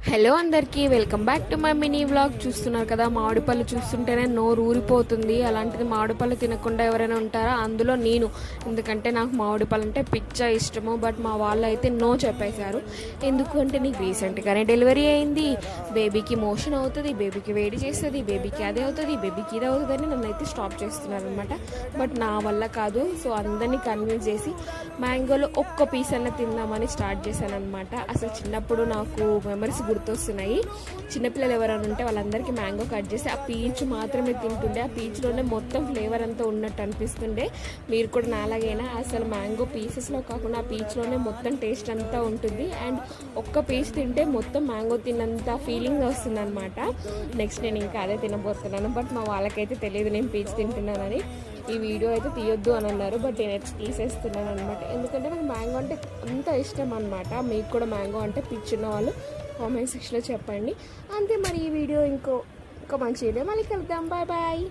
Hello అందరికీ welcome back to my mini vlog. చూస్తున్నారు కదా, మామిడి పళ్ళు చూస్తుంటేనే నోరు ఊరిపోతుంది. అలాంటిది మామిడి పళ్ళు తినకుండా ఎవరైనా ఉంటారా? అందులో నేను. ఎందుకంటే నాకు మామిడి పళ్ళు అంటే పిచ్చ ఇష్టము. బట్ మా వాళ్ళు అయితే నో చెప్పేశారు. ఎందుకు అంటే, నీకు రీసెంట్గానే డెలివరీ అయింది, బేబీకి మోషన్ అవుతుంది, బేబీకి వేడి చేస్తుంది, బేబీకి అదే అవుతుంది, బేబీకి ఇది అవుతుంది అని నన్ను అయితే స్టాప్ చేస్తున్నారు అనమాట. బట్ నా వల్ల కాదు. సో అందరినీ కన్విన్స్ చేసి మ్యాంగోలో ఒక్క పీస్ అన్న తిందామని స్టార్ట్ చేశాను అనమాట. అసలు చిన్నప్పుడు నాకు మెమరీస్ గుర్తొస్తున్నాయి. చిన్నపిల్లలు ఎవరైనా ఉంటే వాళ్ళందరికీ మ్యాంగో కట్ చేసి ఆ పీచ్ మాత్రమే తింటుండే. ఆ పీచ్లోనే మొత్తం ఫ్లేవర్ అంతా ఉన్నట్టు అనిపిస్తుండే. మీరు కూడా నాలాగైనా అసలు మ్యాంగో పీసెస్లో కాకుండా ఆ పీచ్లోనే మొత్తం టేస్ట్ అంతా ఉంటుంది. అండ్ ఒక్క పీస్ తింటే మొత్తం మ్యాంగో తిన్నంత ఫీలింగ్ వస్తుంది అనమాట. నెక్స్ట్ నేను ఇంకా అదే తినబోతున్నాను. బట్ మా వాళ్ళకైతే తెలియదు నేను పీచ్ తింటున్నానని. ఈ వీడియో అయితే తీయొద్దు అని అన్నారు. బట్ నేను తీసేస్తున్నాను అనమాట. ఎందుకంటే నాకు మ్యాంగో అంటే అంత ఇష్టం అనమాట. మీకు కూడా మ్యాంగో అంటే పిచ్చిన వాళ్ళు కామెంట్ సెక్షన్లో చెప్పండి. అంతే మరి. ఈ వీడియో ఇంకో మంచి వీడియో మళ్ళీ కలుద్దాం. Bye bye.